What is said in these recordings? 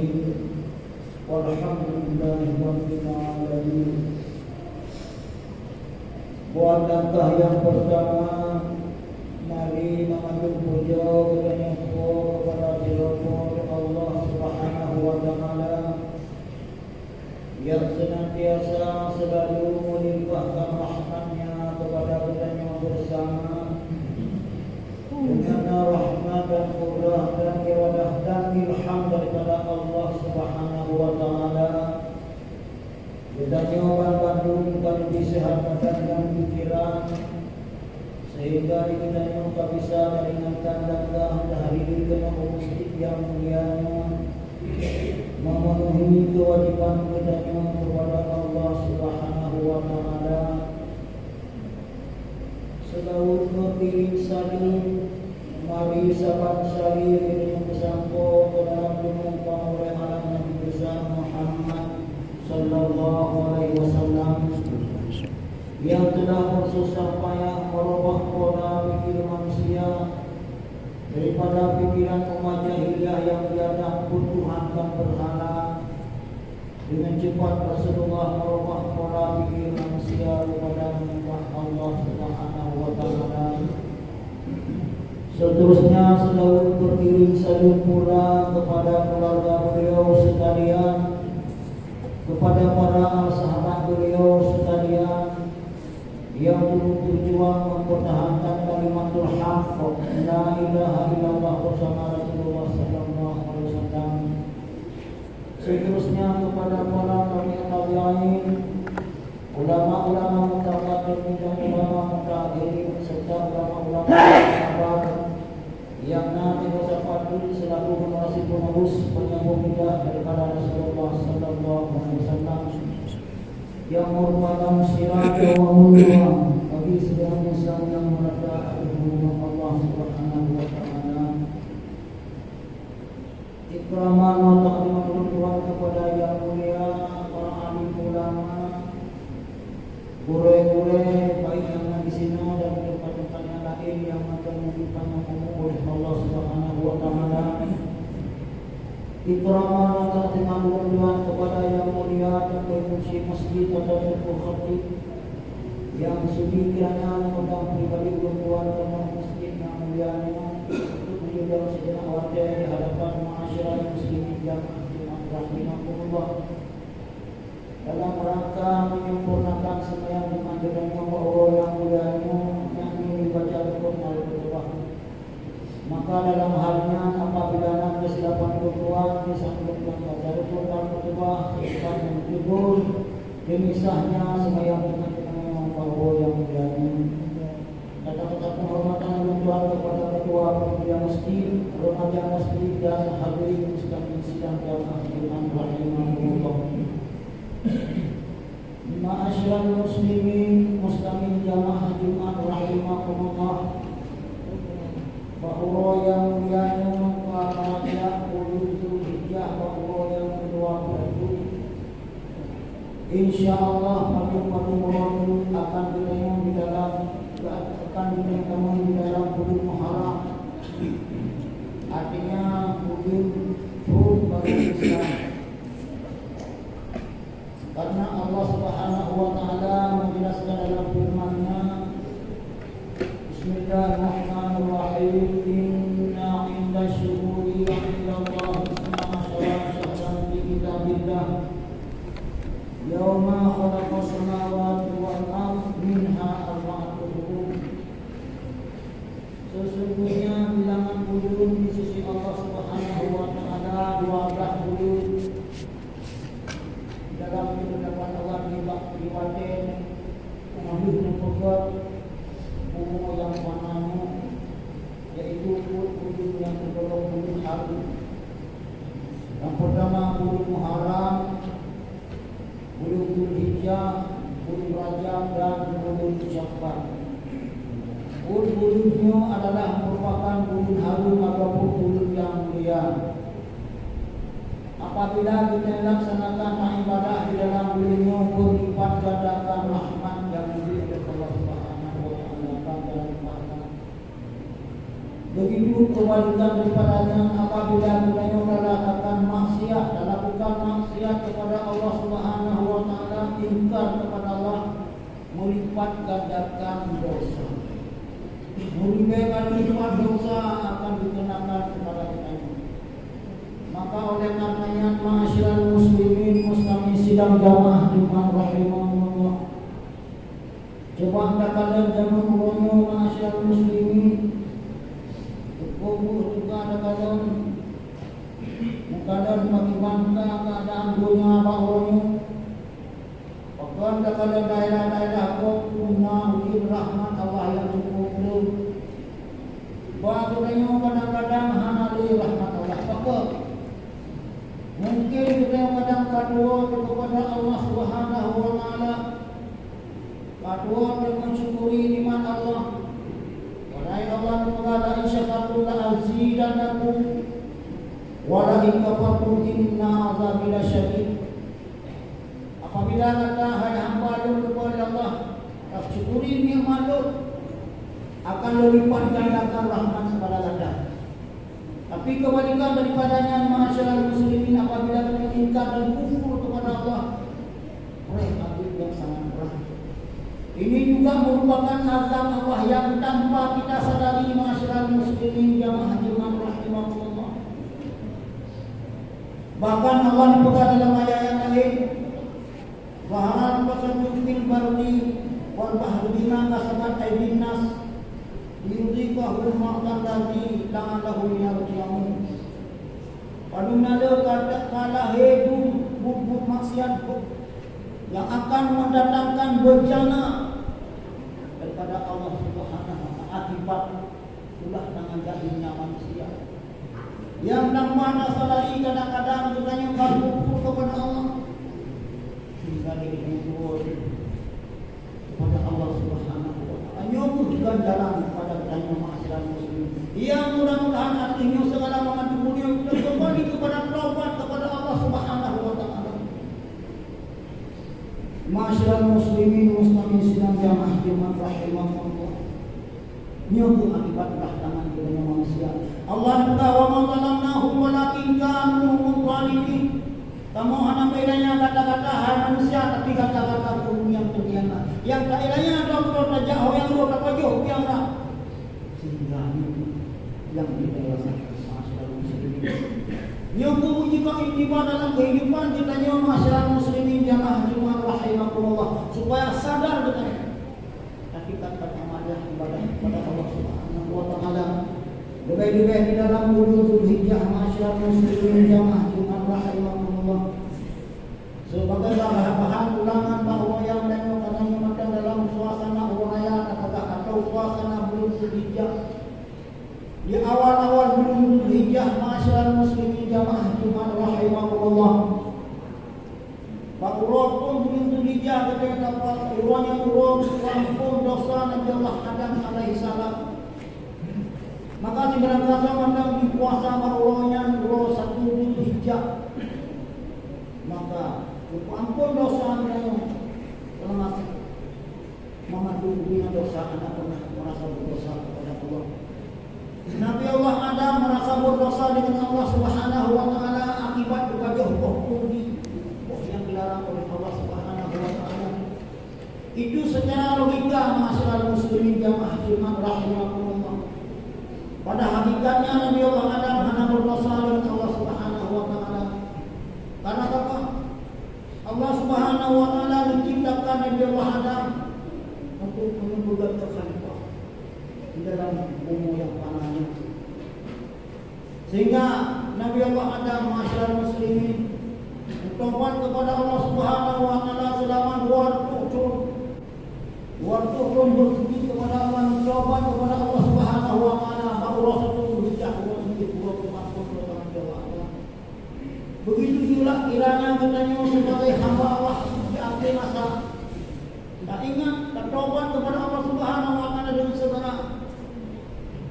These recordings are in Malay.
الصالحين والحمد لله رب العالمين. Buat langkah yang pertama, mari mengandung puja kepada Allah Subhanahu wa Ta'ala yang senantiasa selalu melimpahkan rahmat-Nya kepada kita bersama dengan rahmat dan qurrah dan iradah dan ilham daripada Allah Subhanahu wa Ta'ala. Kita Bandung lebih sehat badan dan pikiran, sehingga kita bisa meringankan langkah hari ini kena masjid yang mulianya, memenuhi kewajiban kita kepada Allah Subhanahu wa Ta'ala. Selalu berdiri saling, mari sahabat syari yang bersampo ke dalam penumpang oleh alam Nabi besar Muhammad Sallallahu Alaihi Wasallam yang telah bersusah payah merubah pola pikir manusia daripada pikiran umat jahiliyah yang tiada pertuhankan berhala. Dengan cepat Rasulullah merubah pola pikir manusia kepada menyembah Allah Subhanahu wa Ta'ala. Seterusnya selalu berdiri saling pula kepada keluarga beliau sekalian, kepada para sahabat beliau sekalian yang dulu berjuang mempertahankan kalimatul haqq la ilaha illallah bersama Rasulullah sallallahu alaihi wasallam. Seterusnya kepada para tabi'in, ulama-ulama mutaqaddim dan ulama mutaakhirin serta ulama-ulama sahabat yang nanti bersafatu selalu generasi penerus penyambung lidah daripada Rasulullah sallallahu alaihi wasallam yang merupakan syiar wa bagi segala insan yang merasa hubungan Allah Subhanahu wa Ta'ala. Ikraman wa ta'ziman Tuhan kepada yang mulia para alim ulama, guru-guru baik yang di sini dan di tempat-tempat yang lain yang akan dipandang oleh Allah Subhanahu wa Ta'ala. Ikraman wa ta'ziman Tuhan kepada yang mulia dan fungsi masjid atau khatib yang sudi kiranya mengundang pribadi Tuhan dalam masjid yang mulia untuk menjadi sejenak wadah di hadapan masyarakat muslimin yang rahimahumullah dalam rangka menyempurnakan sembahyang Jumat dengan Allah yang mulia yang dibaca Al-Quran al-Fatihah. Maka dalam halnya apabila ada kesilapan Tuhan disambung dengan baca Al-Quran al-Fatihah ikhwan yang tidur dimisahnya sembahyang Jumat dengan Allah yang mulia. Kata-kata penghormatan Tuhan kepada ketua panitia masjid, remaja masjid dan hadirin sekalian sidang jamaah Jumat rahimahumullah. Ma'asyiral muslimin muslimin jamaah Jumat rahimahumullah, bahwa yang mulianya pada Zulhijjah bahwa yang ke-20 insyaallah pagi-pagi akan ditemu di dalam bulan Muharram. Artinya bulan Hud bagi Islam. Karena Allah Subhanahu wa Ta'ala menjelaskan dalam firman-Nya, Bismillahirrahmanirrahim, inna inda syuhuri indallahi syahran fi kitabillah yauma khalaqas samawati wal ardh minha arba'atun hurum. Sesungguhnya bilangan bulan di sisi Allah Subhanahu wa Ta'ala 12 bulan. Dalam kehidupan Allah diwaten mengambil dan membuat buku yang warnanya yaitu bulan yang tergolong bulan haram. Yang pertama bulan Muharram, bulan Zulhijjah, bulan Rajab dan bulan Syawal. Bulan-bulannya adalah merupakan bulan haram ataupun bulan yang mulia. Apabila kita laksanakan ibadah di dalam bulannya berlipat gandakan rahmat yang diberi oleh Allah Subhanahu wa Ta'ala. Begitu kebalikan daripadanya apabila kita melakukan maksiat gandarkan dosa. Lebih kali lipat dosa akan dikenakan kepada kita. Maka oleh karenanya ma'asyiral muslimin muslimin sidang jamaah Jumat rahimahullah. Coba anda kalian jangan meronyo ma'asyiral muslimin. Kubur juga ada kadang bagaimana keadaan dunia bahwa bahkan kalau daerah-daerah punah mungkin rahmat Allah yang cukup bahkan kadang-kadang hanali rahmat Allah bahkan mungkin kita kadang kadua kepada Allah Subhanahu wa taala kadua dengan syukuri nikmat Allah wahai Allah kepada insyaAllah azidanakum wala in kafartum inna azabi lasyadid. Apabila kata hai hamba kepada Allah tak syukuri nikmat akan lipat gandakan rahmat kepada anda. Tapi kebalikan daripadanya masyarakat muslimin apabila kita ingkar dan kufur kepada Allah oleh azab yang sangat berat. Ini juga merupakan azab Allah yang tanpa kita sadari masyarakat muslimin jamaah Jumat rahimahullah. Bahkan Allah berkata dalam ayat yang lain, "Wa tasabbu fil barri wal bahri bima kasabat aydin nas liyudhiqahum ma'tan ladzi la'allahum yarji'un." Padunala kala hidup bubuk maksiat yang akan mendatangkan bencana daripada Allah Subhanahu wa taala akibat ulah dengan jahilnya manusia. Yang tanpa nasalai kadang-kadang katanya berkufur kepada Allah hingga dikufur kepada Allah Subhanahu wa taala. Nyobu juga jalan kepada katanya masyarakat muslim. Yang mudah-mudahan artinya segala macam dunia kita kembali kepada taubat kepada Allah Subhanahu wa taala. Masyarakat muslimin muslimin sidang jamaah Jumat rahimahullah. Nyobu akibat tangan kepada manusia. Allah berkata, "Wa ma zalamnahum walakin kanu mudhalimin." Kamu hanya bedanya kata-kata hai manusia tapi kata-kata kaum yang terdiana. Yang tak elahnya doktor jauh yang lu apa jauh yang tak. Sehingga itu yang dirasakan masyarakat muslimin. Yang mewujudkan intibat dalam kehidupan kita nyawa masyarakat muslimin jamaah Jumat rahimahullah supaya sadar dengan hakikat amalan ibadah kepada Allah Subhanahu wa taala. Lebih-lebih di dalam bulan Zulhijjah masyarakat muslimin jamaah Jumat rahimahullah sebagai bahan ulangan bahawa yang lain katanya macam dalam suasana uraian atau suasana bulan Zulhijjah di awal-awal bulan Zulhijjah masyarakat muslimin jamaah Jumat rahimahullah Bakurah pun bulan Zulhijjah ketika dapat uraian pun dosa Nabi Allah Adam alaihi salam. Maka si berangkasa mandang di puasa maruahnya roh 1 Zulhijjah. Maka ampun dosa anda kalau masih memadu dengan dosa anda pernah merasa berdosa kepada Allah. Nabi Allah Adam merasa berdosa dengan Allah Subhanahu wa taala akibat berbagai hukum yang dilarang oleh Allah Subhanahu wa taala. Itu secara logika masyarakat muslimin jamaah Jumat rahimahullah. Pada hakikatnya Nabi Allah Adam hanya berdosa dengan Allah Subhanahu wa taala. Karena apa? Allah Subhanahu wa taala menciptakan Nabi Allah Adam untuk menunggu khalifah di dalam bumi yang panahnya. Sehingga Nabi Allah Adam masyarakat muslimin bertobat kepada Allah Subhanahu wa taala selama 2 tahun. Waktu bersujud kepada Allah, bertobat kepada Allah Subhanahu wa taala. Allah Zulhijjah begitu juga kiranya katanya sebagai hamba Allah di akhir masa tak ingat bertobat kepada Allah Subhanahu wa taala dengan segera.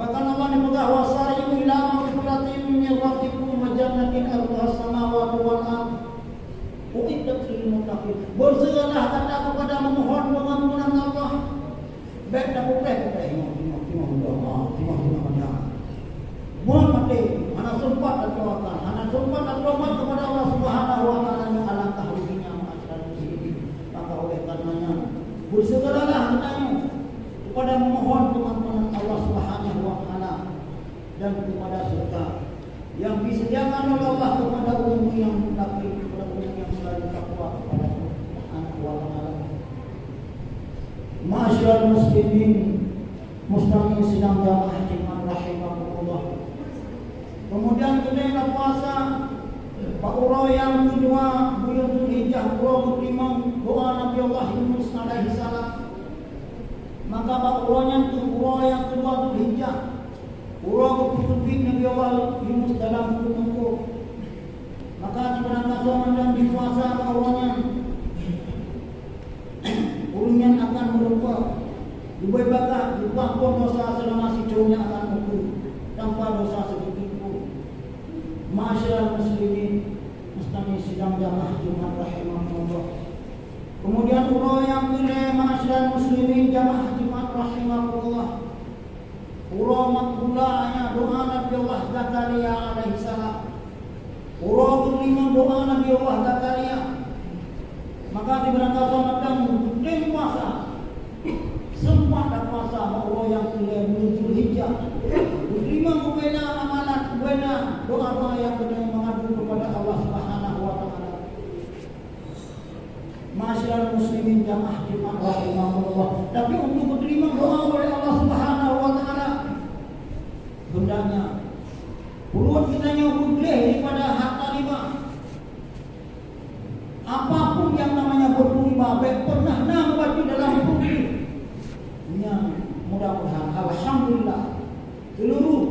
Bahkan Allah menyebut wasari'u ila maghfiratin min rabbikum wa jannatin arduha as-samawati wal ardh uiddat lil muttaqin. Bersegeralah kata kepada memohon pengampunan Allah. Baik tak boleh kita Muhammad mati, anak sempat berdoakan, anak sempat berdoa kepada Allah Subhanahu wa taala yang alangkah ruginya masyarakat muslimin. Maka oleh karenanya bersegeralah katanya muslimin mustaqim sidang jamaah Jumat rahimahullah. Kemudian kita puasa Pakuro yang kedua bulan Zulhijjah, Pakuro kelima doa Nabi Allah Yunus alaihi salam. Maka Pakuronya Pakuro yang kedua Zulhijjah, Pakuro keputusan Nabi Allah Yunus dalam buku. Maka diberangkat dan di puasa Pakuronya ulunnya akan merupa dibebaskan dipampun dosa selama sejauhnya akan mukul tanpa dosa sedikit pun. Masyarakat muslimin mustami sidang jamaah Jumat rahimahullah. Kemudian urau yang kedua masyarakat muslimin jamaah Jumat rahimahullah, urau makbulahnya doa Nabi Allah Zakaria alaihi salam. Urau kelima doa Nabi Allah Zakaria. Maka diberangkat dan mungkin puasa sempat puasa urau yang kedua bulan Zulhijjah. Terima kubena amalan kubena doa-doa yang benar mengadu kepada Allah Subhanahu wa taala. Masyarakat muslimin jamaah Jumat rahimahullah. Tapi untuk diterima doa oleh Allah Subhanahu wa taala hendaknya perlu kita boleh daripada harta riba. Apapun yang namanya berriba, baik pernah nampak di dalam bumi. Yang mudah-mudahan alhamdulillah seluruh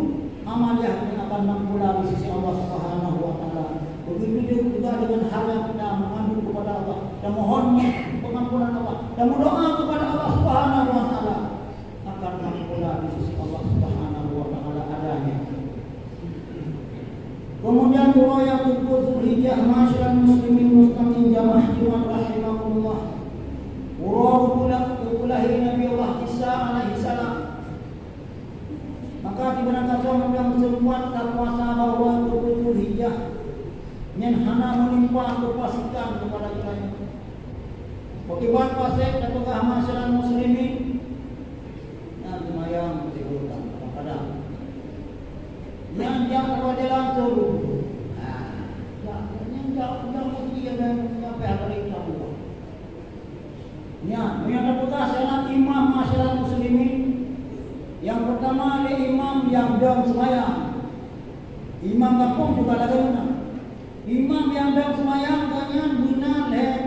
amalia yang akan mengkulah di sisi Allah Subhanahu wa taala. Begitu juga dengan hal yang kita mengandung kepada Allah dan mohon pengampunan Allah dan berdoa kepada Allah Subhanahu wa taala akan mengkulah di sisi Allah Subhanahu wa taala adanya. Kemudian doa yang untuk Zulhijjah masyarakat muslimin mustaqim jamaah Jumat rahimahullah. Ulahi Nabi Allah Isa alaihi salam. Maka diberangkat yang sempat puasa bahwa Zulhijjah yang hana menimpa kepastikan kepada kita. Akibat puasa ataukah masyarakat muslimin yang semayang diurutkan kadang-kadang yang kepada langsung yang jauh dia dan sampai hari itu. Ya, yang terbuka adalah imam masyarakat muslimin. Yang pertama adalah imam yang dalam sembahyang. Imam kampung juga ada guna. Imam yang dalam sembahyang banyak guna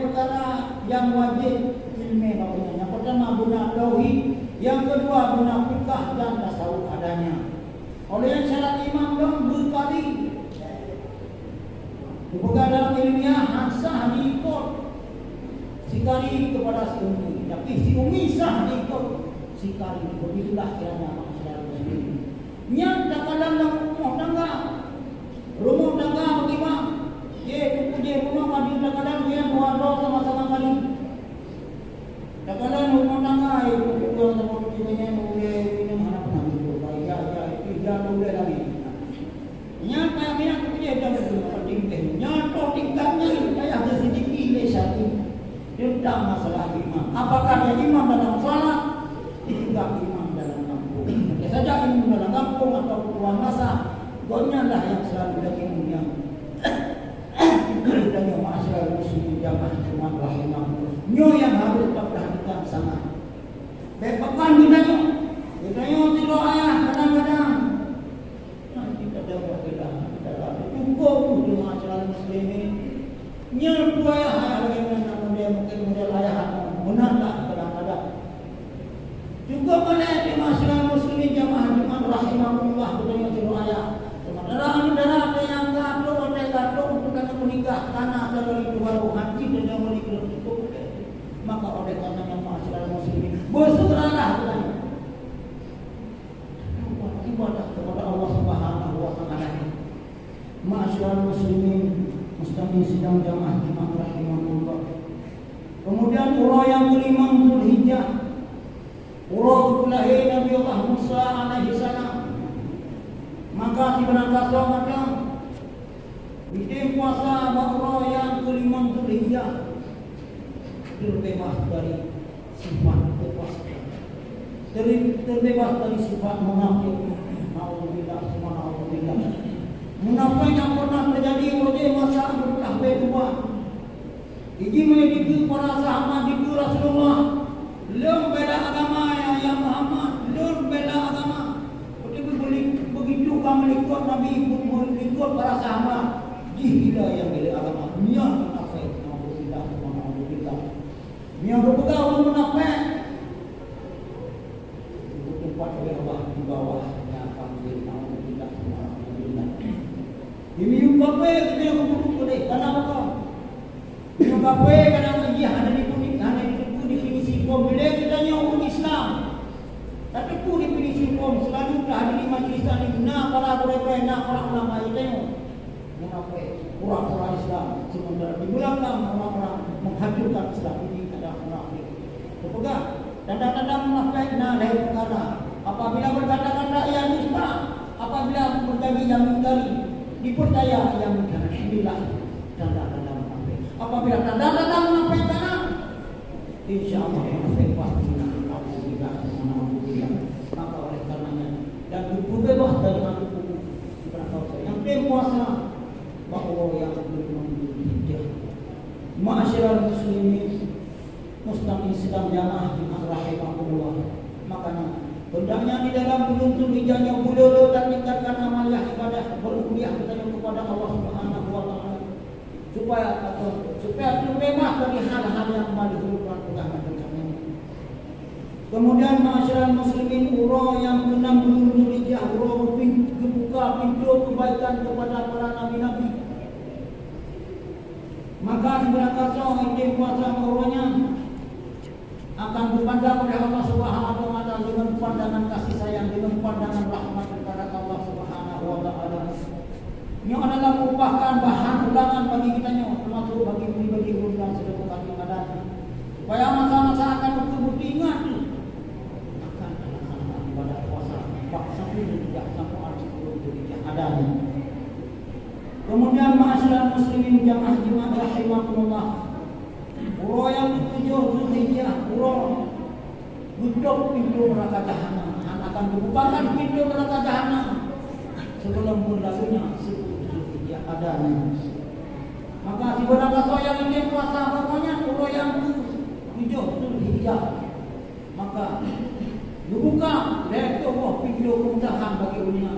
perkara yang wajib ilmu namanya. Yang pertama guna tauhid, yang kedua guna fikih dan tasawuf adanya. Oleh yang syarat imam dong berkali. Perkara ilmiah hansah diikut sikari kepada si umi, tapi si umi sah diikut sikari. Begitulah kiranya masyarakat muslim. Yang tak kalah rumah tangga bagaimana? Dia rumah mandi tak kalah dia dua sama-sama kali. Tak kalah rumah tangga itu sama kita boleh minum anak pernah ya tidak boleh lagi. Yang kaya punya dah tingkatnya, nyato tingkatnya kayak sedikit lesati. Tentang masalah imam. Apakah dia imam dalam salat? Tidak imam dalam kampung. Ya saja imam dalam kampung atau keluar masa, gonya lah yang selalu dari dunia. Dan yang masyarakat muslim jamaah Jumat rahimahullah. Nyo yang harus diperhatikan sangat. Bepakan kita tidak ayah kadang-kadang. Kita dapat kita cukup untuk masyarakat muslimin. Nyo ayah mungkin model ayah menantang kadang-kadang. Juga boleh di masyarakat muslimin jamaah Jumat rahimahullah betulnya suruh ayah. Sementara ada yang gaduh untuk menikah karena ada dari dua haji dan yang menikah cukup. Maka oleh karena yang masyarakat muslimin bersegeralah katanya. Ibadah kepada Allah Subhanahu wa taala. Masyarakat muslimin mustaqim sidang jamaah Jumat rahimahullah. Kemudian urau yang kelima Zulhijjah, urau lahir Nabi Allah Musa alaihi salam. Maka diberangkat macam bikin puasa urau yang kelima Zulhijjah terbebas dari sifat kekuasaan, terbebas dari sifat munafik. Alhamdulillah, subhanallah. Munafik yang pernah terjadi oleh masa Abdullah bin Ubay. Ini menjadi para sahabat di Rasulullah. Belum beda agama yang bukan mengikut Nabi, pun mengikut para sahabat di hidayah milik agama. Niat munafik, alhamdulillah. Niat berpegang orang munafik. Itu tempat oleh Allah di bawah yang panggil alhamdulillah, alhamdulillah. Ini juga kita yang berbuat boleh. Kenapa kau? Ini juga kadang dia ada di kuning, ada di definisi form. Bila kita tanya orang Islam, tapi tu definisi form selalu ada di majlis ini. Nak para mereka, nak para ulama itu tengok. Mengapa orang-orang Islam sementara di belakang orang-orang menghancurkan Islam ini ada munafik. Berpegang tanda-tanda munafik dari perkara apabila berkata-kata yang dusta, apabila berjanji yang mengingkari, dipercaya yang mengingkari. Inilah tanda-tanda munafik. Apabila tanda-tanda munafik datang, insya-Allah munafik pasti kamu tidak menang. Maka oleh karenanya dan bebas dari hukum yang berkuasa bahwa yang berhijrah. Ma'asyiral muslimin, mustaqim sedang jamaah di rahimahullah. Makanya hendaknya di dalam bulan Dzulhijjah beliau dan tingkatkan amaliyah ibadah beruliah kita kepada Allah Subhanahu wa taala supaya terbebas dari hal-hal yang madhurkan ulama kami. Kemudian ma'asyiral muslimin, urah yang ke-6 bulan Dzulhijjah, urah membuka pintu kebaikan kepada para nabi-nabi. Maka seberapa ini puasa urahnya akan dipandang oleh Allah Subhanahu wa taala dengan pandangan kasih sayang, dengan pandangan rahmat kepada Allah Subhanahu wa taala. Ini adalah merupakan bahan ulangan bagi kita, termasuk bagi pribadi ulang sedekah kami badan. Supaya masa-masa akan betul-betul ingat akan alasan ibadah puasa. Sampai tidak sampai adanya. Kemudian ma'asyiral muslimin jamaah jemaah rahimahullah. Urah yang ke-7 Dzulhijjah, urah tutup pintu neraka jahanam. Akan dibukakan pintu neraka jahanam sebelum berlalunya 10 Dzulhijjah adanya. Maka si berapa yang ini puasa pokoknya urah yang ke-7 Dzulhijjah. Maka dibuka yaitu pintu kemudahan bagi dunia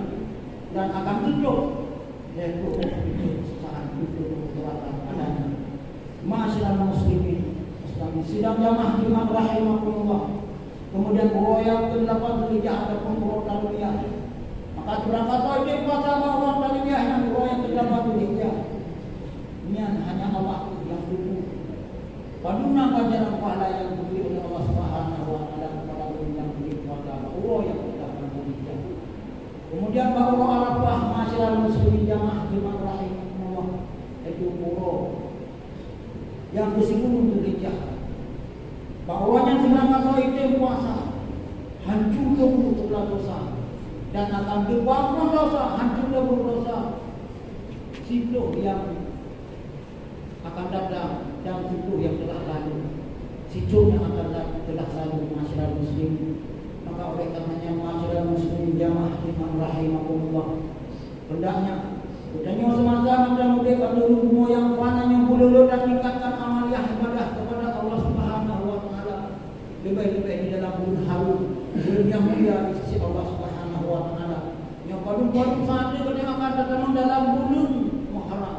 dan akan tutup yaitu pintu kemudahan adanya. Ma'asyiral muslimin, sidang jamaah jemaah rahimahullah. Kemudian urah yang ke-8 Dzulhijjah ataupun urah talbiyah. Maka berangkat ini puasa urah talbiyah yang urah yang ke-8 Dzulhijjah. Ini hanya Allah yang tahu. Paduna ganjaran pahala yang diberi oleh Allah Subhanahu wa taala kepada orang yang beri pada urah yang ke-8 Dzulhijjah. Kemudian urah Arafah, ma'asyiral muslimin jamaah jemaah rahimahullah, itu urah yang ke-10 Dzulhijjah. Bahwanya selama itu puasa hancur segala dosa dan akan dibangun dosa, hancur dosa. Situ yang akan datang dan situ yang telah lalu. Situ yang akan telah lalu ma'asyiral muslimin. Maka oleh karenanya ma'asyiral muslimin jamaah iman rahimahullah, hendaknya bertanya semasa anda mulai pada rumah yang fana yang bulu dan tingkatkan amaliyah ibadah kepada Allah Subhanahu wa taala. Lebih-lebih di dalam bulan harum, bulan yang mulia di sisi Allah Subhanahu wa taala. Yang paling saat ini kita akan datang dalam bulan Muharram,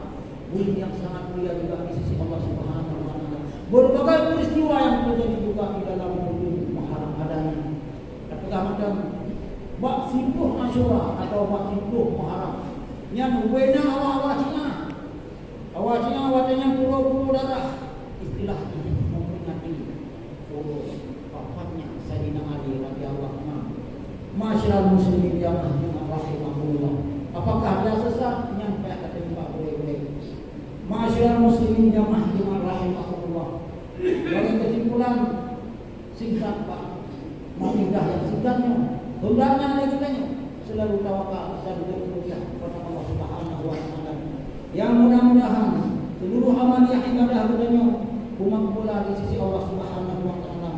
bulan yang sangat mulia juga di sisi Allah Subhanahu wa taala. Berbagai peristiwa yang terjadi juga di dalam bulan Muharram adanya. Apakah macam bab sibuh Asyura atau bab sibuh Muharram yang wena awak-awak Cina. Awak Cina awaknya puluh-puluh darah. Istilah ini memperingati wafatnya Sayyidina Ali radhiyallahu anhu. Ma'asyiral muslimin jamaah rahimahullah. Apakah dia sesat? Nyampe kata Mbak boleh-boleh. Ma'asyiral muslimin jamaah rahimahullah. Dari kesimpulan singkat Pak, mau pindah yang singkatnya. Hendaknya lagi tanya selalu tawakal dan berdoa kepada Allah Subhanahu wa taala. Yang mudah-mudahan seluruh amaliyah ibadah kita umat pula di sisi Allah Subhanahu wa taala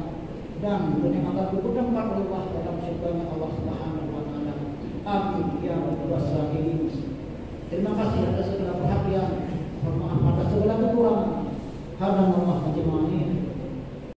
dan dengan akan dipertemukan oleh Allah dalam syurga Allah Subhanahu wa taala. Amin ya rabbal alamin. Terima kasih atas segala perhatian, maaf atas segala kekurangan. Hadza Allah ajma'in.